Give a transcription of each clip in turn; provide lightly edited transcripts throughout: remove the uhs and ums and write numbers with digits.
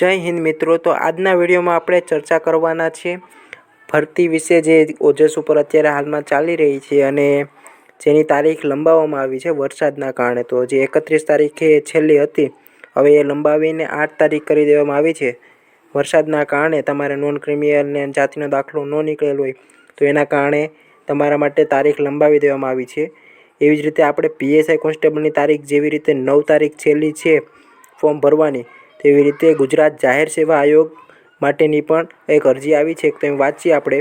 જય હિન્દ મિત્રો। તો આજના વિડીયોમાં આપણે ચર્ચા કરવાના છે ભરતી વિશે, જે ઓજસ ઉપર અત્યારે હાલમાં ચાલી રહી છે અને જેની તારીખ લંબાવવામાં આવી છે વરસાદના કારણે। તો જે 31 તારીખે છેલ્લી હતી, હવે એ લંબાવીને 8 તારીખ કરી દેવામાં આવી છે વરસાદના કારણે। તમારે નોન ક્રિમિનલ ને જાતિનો દાખલો ન નીકળેલો હોય તો એના કારણે તમારા માટે તારીખ લંબાવી દેવામાં આવી છે। એવી જ રીતે આપણે પીએસઆઈ કોન્સ્ટેબલની તારીખ જેવી રીતે 9 તારીખ છેલ્લી છે ફોર્મ ભરવાની, તેવી રીતે ગુજરાત જાહેર સેવા આયોગ માટેની પણ એક અરજી આવી છે। તો એમ વાંચીએ આપણે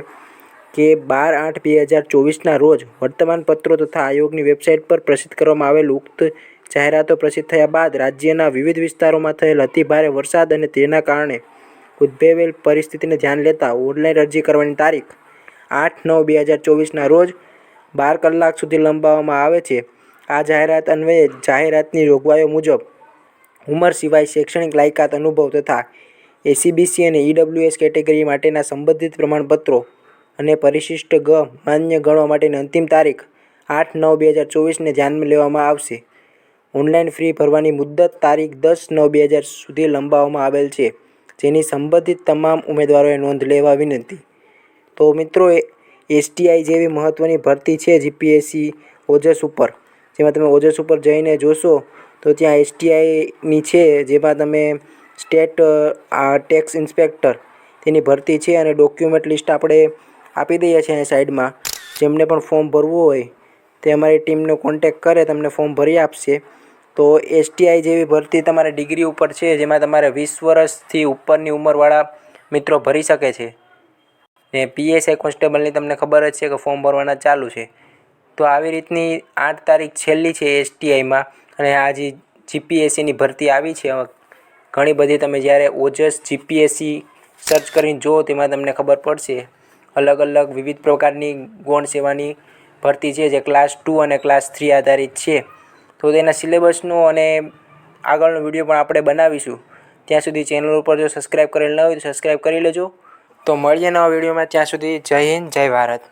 કે 12/8/2024ના રોજ વર્તમાનપત્રો તથા આયોગની વેબસાઇટ પર પ્રસિદ્ધ કરવામાં આવેલ ઉક્ત જાહેરાતો પ્રસિદ્ધ થયા બાદ રાજ્યના વિવિધ વિસ્તારોમાં થયેલ અતિભારે વરસાદ અને તેના કારણે ઉદ્ભવેલ પરિસ્થિતિને ધ્યાન લેતા ઓનલાઈન અરજી કરવાની તારીખ 8/9/2024ના રોજ 12 કલાક સુધી લંબાવવામાં આવે છે। આ જાહેરાત અન્વયે જાહેરાતની જોગવાઈઓ મુજબ ઉંમર સિવાય શૈક્ષણિક લાયકાત, અનુભવ તથા એસીબીસી અને ઈડબ્લ્યુએસ કેટેગરી માટેના સંબંધિત પ્રમાણપત્રો અને પરિશિષ્ટ ગ માન્ય ગણવા માટેની અંતિમ તારીખ 8/9/2024ને ધ્યાનમાં લેવામાં આવશે। ઓનલાઈન ફી ભરવાની મુદત તારીખ 10/9/2024 સુધી લંબાવવામાં આવેલ છે, જેની સંબંધિત તમામ ઉમેદવારોએ નોંધ લેવા વિનંતી। તો મિત્રો, એસટીઆઈ જેવી મહત્વની ભરતી છે જીપીએસસી ઓજસ ઉપર, જેમાં તમે ઓજસ ઉપર જઈને જોશો તો ત્યાં એસટીઆઈની છે, જેમાં તમે સ્ટેટ ટેક્સ ઇન્સ્પેક્ટર તેની ભરતી છે અને ડોક્યુમેન્ટ લિસ્ટ આપણે આપી દઈએ છીએ સાઈડમાં। જેમને પણ ફોર્મ ભરવું હોય તે અમારી ટીમનો કોન્ટેક્ટ કરે, તમને ફોર્મ ભરી આપશે। તો એસટીઆઈ જેવી ભરતી તમારે ડિગ્રી ઉપર છે, જેમાં તમારે 20 વર્ષથી ઉપરની ઉંમરવાળા મિત્રો ભરી શકે છે। ને પીએસઆઈ કોન્સ્ટેબલની તમને ખબર જ છે કે ફોર્મ ભરવાના ચાલુ છે। તો આવી રીતની 8 તારીખ છેલ્લી છે એસટીઆઈમાં, અને આ જે જીપીએસસીની ભરતી આવી છે ઘણી બધી। તમે જ્યારે ઓજસ જીપીએસસી સર્ચ કરીને જુઓ તેમાં તમને ખબર પડશે અલગ અલગ વિવિધ પ્રકારની ગૌણ સેવાની ભરતી છે, જે ક્લાસ 2 અને ક્લાસ 3 આધારિત છે। તો તેના સિલેબસનો અને આગળનો વિડીયો પણ આપણે બનાવીશું। ત્યાં સુધી ચેનલ ઉપર જો સબસ્ક્રાઈબ કરેલ ન હોય તો સબસ્ક્રાઈબ કરી લેજો। તો મળીએ નવા વિડીયોમાં, ત્યાં સુધી જય હિન્દ, જય ભારત।